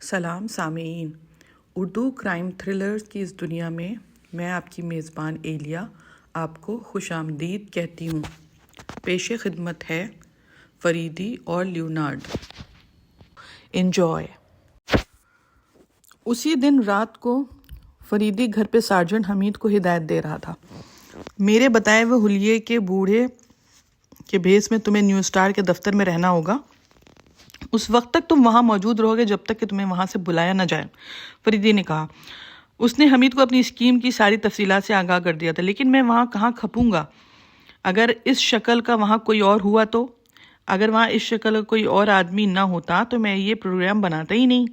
سلام سامعین، اردو کرائم تھرلرز کی اس دنیا میں آپ کی میزبان ایلیا آپ کو خوش آمدید کہتی ہوں۔ پیش خدمت ہے فریدی اور لیونارڈ۔ انجوائے۔ اسی دن رات کو فریدی گھر پہ سارجنٹ حمید کو ہدایت دے رہا تھا۔ میرے بتائے ہوئے حلیے کے بوڑھے کے بھیس میں تمہیں نیو سٹار کے دفتر میں رہنا ہوگا۔ اس وقت تک تم وہاں موجود رہو گے جب تک کہ تمہیں وہاں سے بلایا نہ جائے، فریدی نے کہا۔ اس نے حمید کو اپنی اسکیم کی ساری تفصیلات سے آگاہ کر دیا تھا، لیکن میں وہاں کہاں کھپوں گا؟ اگر اس شکل کا وہاں کوئی اور ہوا تو؟ اگر وہاں اس شکل کا کوئی اور آدمی نہ ہوتا تو میں یہ پروگرام بناتا ہی نہیں۔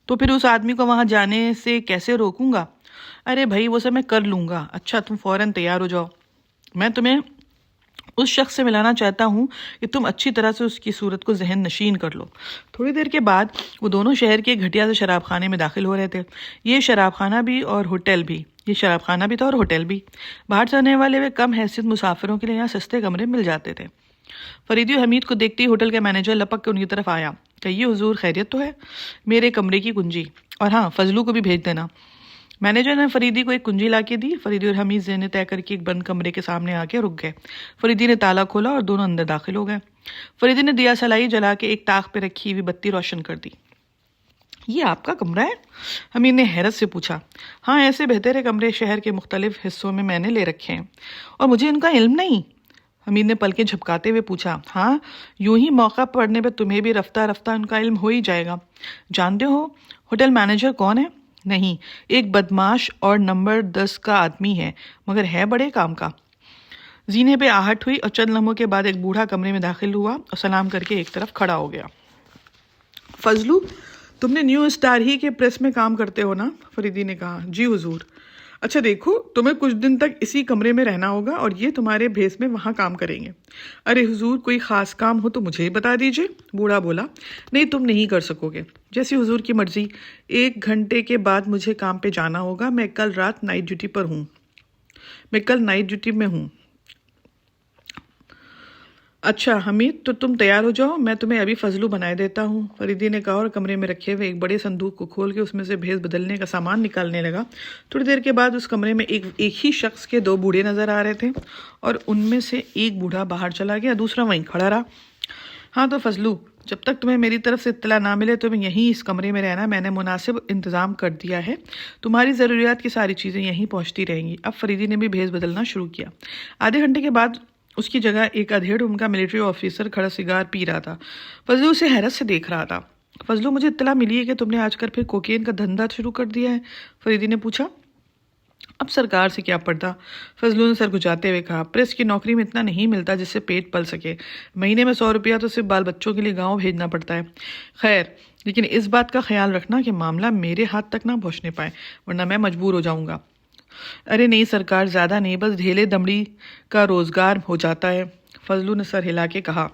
تو پھر اس آدمی کو وہاں جانے سے کیسے روکوں گا؟ ارے بھائی وہ سب میں کر لوں گا۔ اچھا تم فوراً تیار ہو جاؤ، میں تمہیں اس شخص سے ملانا چاہتا ہوں کہ تم اچھی طرح سے اس کی صورت کو ذہن نشین کر لو۔ تھوڑی دیر کے بعد وہ دونوں شہر کے گھٹیا سے شراب خانے میں داخل ہو رہے تھے۔ یہ شراب خانہ بھی اور ہوٹل بھی، یہ شراب خانہ بھی تھا اور ہوٹل بھی۔ باہر سے آنے والے کم حیثیت مسافروں کے لیے یہاں سستے کمرے مل جاتے تھے۔ فریدی اور حمید کو دیکھتے ہی ہوٹل کا مینیجر لپک کے ان کی طرف آیا۔ کہیے حضور خیریت تو ہے؟ میرے کمرے کی کنجی، اور ہاں فضلو کو بھی بھیج دینا۔ مینیجر نے فریدی کو ایک کنجی لا کے دی۔ فریدی اور حمید ذہن طے کر کے ایک بند کمرے کے سامنے آ کے رک گئے۔ فریدی نے تالا کھولا اور دونوں اندر داخل ہو گئے۔ فریدی نے دیا سلائی جلا کے ایک طاق پہ رکھی ہوئی بتی روشن کر دی۔ یہ آپ کا کمرہ ہے؟ حمید نے حیرت سے پوچھا۔ ہاں، ایسے بہترے کمرے شہر کے مختلف حصوں میں نے لے رکھے ہیں، اور مجھے ان کا علم نہیں؟ حمید نے پلکیں جھپکاتے ہوئے پوچھا۔ ہاں، یوں ہی موقع پڑنے پہ تمہیں بھی رفتہ رفتہ ان کا علم ہو ہی جائے گا۔ جانتے ہو ہوٹل مینیجر کون ہے؟ نہیں، ایک بدماش اور نمبر 10 کا آدمی ہے، مگر ہے بڑے کام کا۔ زینے پہ آہٹ ہوئی اور چند لمحوں کے بعد ایک بوڑھا کمرے میں داخل ہوا اور سلام کر کے ایک طرف کھڑا ہو گیا۔ فضلو، تم نے نیو سٹار ہی کے پریس میں کام کرتے ہو نا؟ فریدی نے کہا۔ جی حضور۔ اچھا دیکھو، تمہیں کچھ دن تک اسی کمرے میں رہنا ہوگا اور یہ تمہارے بھیس میں وہاں کام کریں گے۔ ارے حضور، کوئی خاص کام ہو تو مجھے ہی بتا دیجئے، بوڑھا بولا۔ نہیں، تم نہیں کر سکو گے، جیسی حضور کی مرضی۔ 1 گھنٹے کے بعد مجھے کام پہ جانا ہوگا، میں کل رات نائٹ ڈیوٹی پر ہوں۔ میں کل نائٹ ڈیوٹی میں ہوں۔ اچھا حمید، تو تم تیار ہو جاؤ، میں تمہیں ابھی فضلو بنائے دیتا ہوں، فریدی نے کہا اور کمرے میں رکھے ہوئے ایک بڑے صندوق کو کھول کے اس میں سے بھیس بدلنے کا سامان نکالنے لگا۔ تھوڑی دیر کے بعد اس کمرے میں ایک ہی شخص کے 2 بوڑھے نظر آ رہے تھے، اور ان میں سے ایک بوڑھا باہر چلا گیا، دوسرا وہیں کھڑا رہا۔ ہاں تو فضلو، جب تک تمہیں میری طرف سے اطلاع نہ ملے تمہیں یہیں اس کمرے میں رہنا، میں نے مناسب انتظام کر دیا ہے، تمہاری ضروریات کی ساری چیزیں یہیں پہنچتی رہیں گی۔ اب فریدی نے بھی بھیس بدلنا شروع کیا۔ آدھے گھنٹے کے بعد اس کی جگہ ایک ادھیڑ عمر کا ملٹری آفیسر کھڑا سگار پی رہا تھا۔ فضلو اسے حیرت سے دیکھ رہا تھا۔ فضلو، مجھے اطلاع ملی ہے کہ تم نے آج کل پھر کوکین کا دھندا شروع کر دیا ہے، فریدی نے پوچھا۔ اب سرکار سے کیا پڑتا؟ فضلو نے سر گھچاتے ہوئے کہا۔ پریس کی نوکری میں اتنا نہیں ملتا جس سے پیٹ پل سکے، مہینے میں 100 روپیہ تو صرف بال بچوں کے لیے گاؤں بھیجنا پڑتا ہے۔ خیر، لیکن اس بات کا خیال رکھنا کہ معاملہ میرے ہاتھ تک نہ پہنچنے پائے، ورنہ میں مجبور ہو جاؤں گا۔ ارے نہیں سرکار، زیادہ نہیں، بس ڈھیلے دمڑی کا روزگار ہو جاتا ہے، فضلو نے سر ہلا کے کہا۔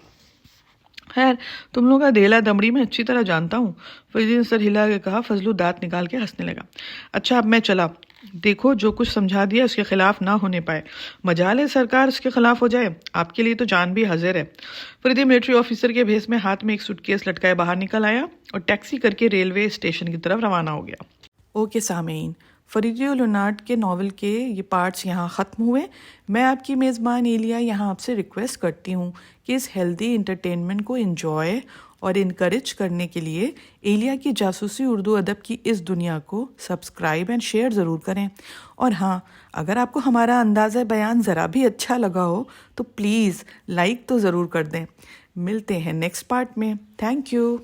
خیر، تم لوگوں کا ڈھیلا دمڑی میں اچھی طرح جانتا ہوں، فریدی نے سر ہلا کے کہا۔ فضلو دانت نکال کے ہنسنے لگا۔ اچھا اب میں چلا، دیکھو جو کچھ سمجھا دیا اس کے خلاف نہ ہونے پائے، مجال ہے سرکار اس کے خلاف ہو جائے، آپ کے لیے تو جان بھی حاضر ہے۔ فریدی ملٹری آفیسر کے بھیس میں ہاتھ میں ایک سوٹ کیس لٹکائے باہر نکل آیا اور ٹیکسی کر کے ریلوے اسٹیشن کی طرف روانہ ہو گیا۔ اوکے سامعین، فریدی اور لیونارڈ کے ناول کے یہ پارٹس یہاں ختم ہوئے۔ میں آپ کی میزبان ایلیا یہاں آپ سے ریکویسٹ کرتی ہوں کہ اس ہیلدی انٹرٹینمنٹ کو انجوائے اور انکریج کرنے کے لیے ایلیا کی جاسوسی اردو ادب کی اس دنیا کو سبسکرائب اینڈ شیئر ضرور کریں، اور ہاں اگر آپ کو ہمارا انداز بیان ذرا بھی اچھا لگا ہو تو پلیز لائک تو ضرور کر دیں۔ ملتے ہیں نیکسٹ پارٹ میں۔ Thank you.